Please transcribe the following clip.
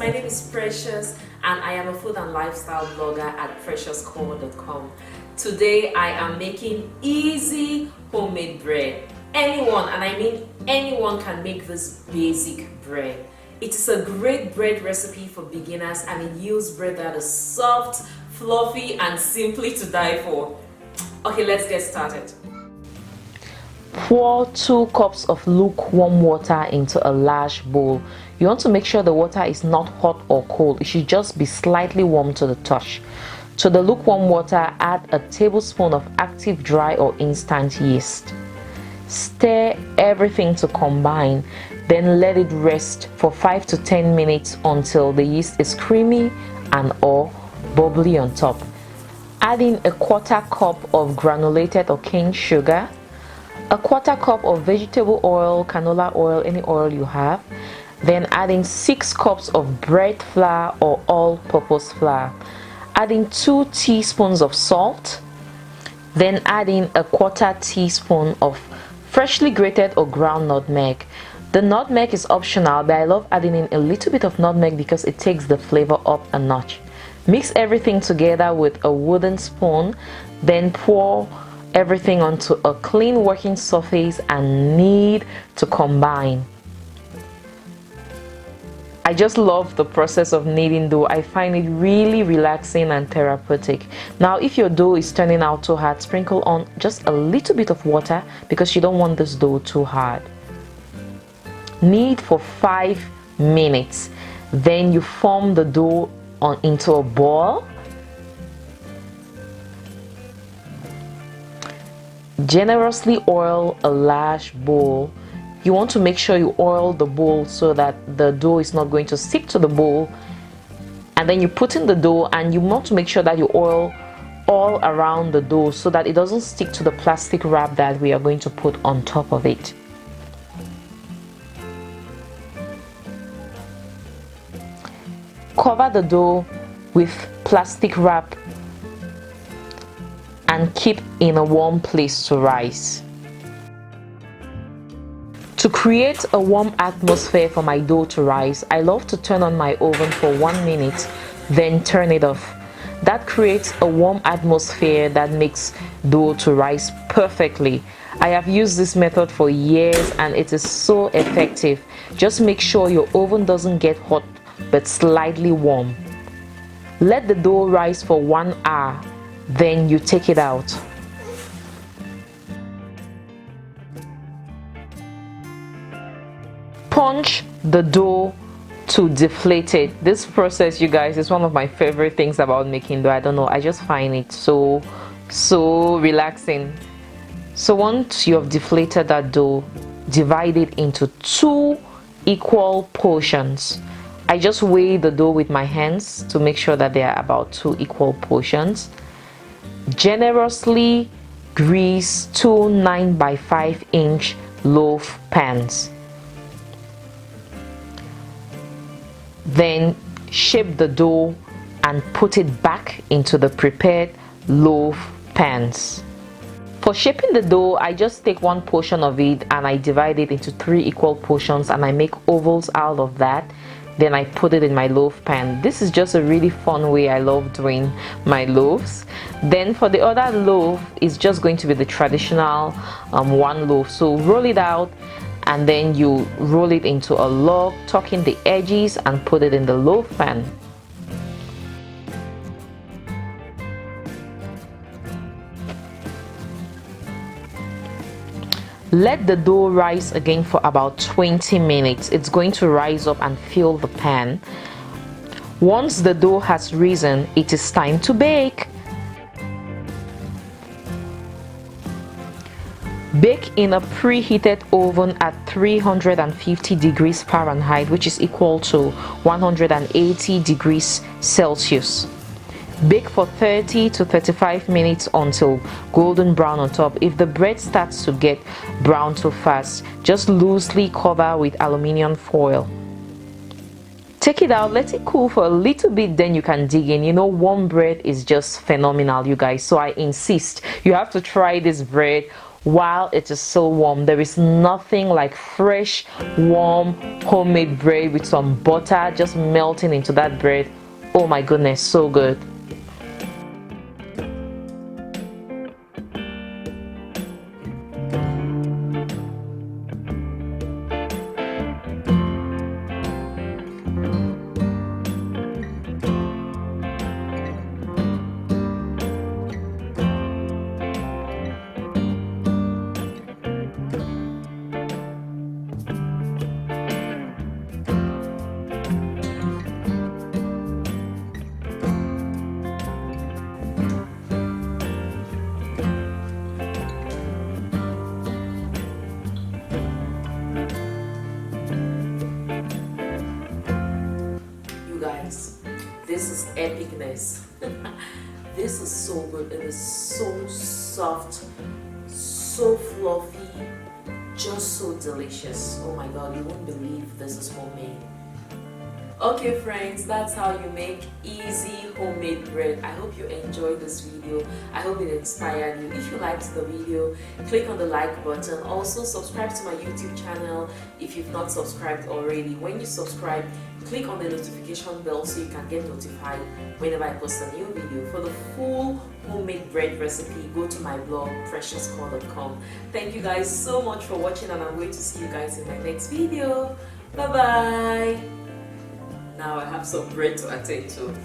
my name is Precious and I am a food and lifestyle blogger at preciouscore.com. Today I am making easy homemade bread. Anyone, and I mean anyone, can make this basic bread. It is a great bread recipe for beginners and it yields bread that is soft, fluffy and simply to die for. Okay, let's get started. Pour 2 cups of lukewarm water into a large bowl. You want to make sure the water is not hot or cold. It should just be slightly warm to the touch. To the lukewarm water, add a tablespoon of active dry or instant yeast. Stir everything to combine, then let it rest for 5 to 10 minutes until the yeast is creamy and or bubbly on top. Add in a 1/4 cup of granulated or cane sugar, a 1/4 cup of vegetable oil, canola oil, any oil you have. Then add in 6 cups of bread flour or all-purpose flour. Add in 2 teaspoons of salt. Then add in a 1/4 teaspoon of freshly grated or ground nutmeg. The nutmeg is optional, but I love adding in a little bit of nutmeg because it takes the flavor up a notch. Mix everything together with a wooden spoon, then pour everything onto a clean working surface and knead to combine. I just love the process of kneading dough. I find it really relaxing and therapeutic. Now if your dough is turning out too hard, sprinkle on just a little bit of water because you don't want this dough too hard. Knead for 5 minutes. Then you form the dough into a ball. Generously oil a large bowl. You want to make sure you oil the bowl so that the dough is not going to stick to the bowl. And then you put in the dough and you want to make sure that you oil all around the dough so that it doesn't stick to the plastic wrap that we are going to put on top of it. Cover the dough with plastic wrap and keep in a warm place to rise. To create a warm atmosphere for my dough to rise, I love to turn on my oven for 1 minute, then turn it off. That creates a warm atmosphere that makes dough to rise perfectly. I have used this method for years and it is so effective. Just make sure your oven doesn't get hot but slightly warm. Let the dough rise for 1 hour, then you take it out. Punch the dough to deflate it. This process, you guys, is one of my favorite things about making dough. I don't know, I just find it so relaxing. So once you have deflated that dough, divide it into 2 equal portions. I just weigh the dough with my hands to make sure that they are about 2 equal portions. Generously grease 2 9x5-inch loaf pans. Then shape the dough and put it back into the prepared loaf pans. For shaping the dough, I just take 1 portion of it and I divide it into 3 equal portions and I make ovals out of that. Then I put it in my loaf pan. This is just a really fun way. I love doing my loaves. Then for the other loaf, it's just going to be the traditional 1 loaf. So roll it out and then you roll it into a log, tuck in the edges and put it in the loaf pan. Let the dough rise again for about 20 minutes. It's going to rise up and fill the pan. Once the dough has risen, it is time to bake. Bake in a preheated oven at 350 degrees Fahrenheit, which is equal to 180 degrees Celsius. Bake for 30 to 35 minutes until golden brown on top. If the bread starts to get brown too fast, just loosely cover with aluminium foil. Take it out, let it cool for a little bit, then you can dig in. You know, warm bread is just phenomenal, you guys. So I insist, you have to try this bread while it is still warm. There is nothing like fresh, warm, homemade bread with some butter just melting into that bread. Oh my goodness, so good. Guys, this is epicness. This is so good. It is so soft, so fluffy, just so delicious. Oh my god, you won't believe this is homemade. Okay friends, that's how you make easy homemade bread. I hope you enjoyed this video. I hope it inspired you. If you liked the video, click on the like button. Also subscribe to my YouTube channel if you've not subscribed already. When you subscribe, click on the notification bell so you can get notified whenever I post a new video. For the full homemade bread recipe, go to my blog preciouscore.com. Thank you guys so much for watching, and I'm going to see you guys in my next video. Bye bye. Now I have some bread to attend to.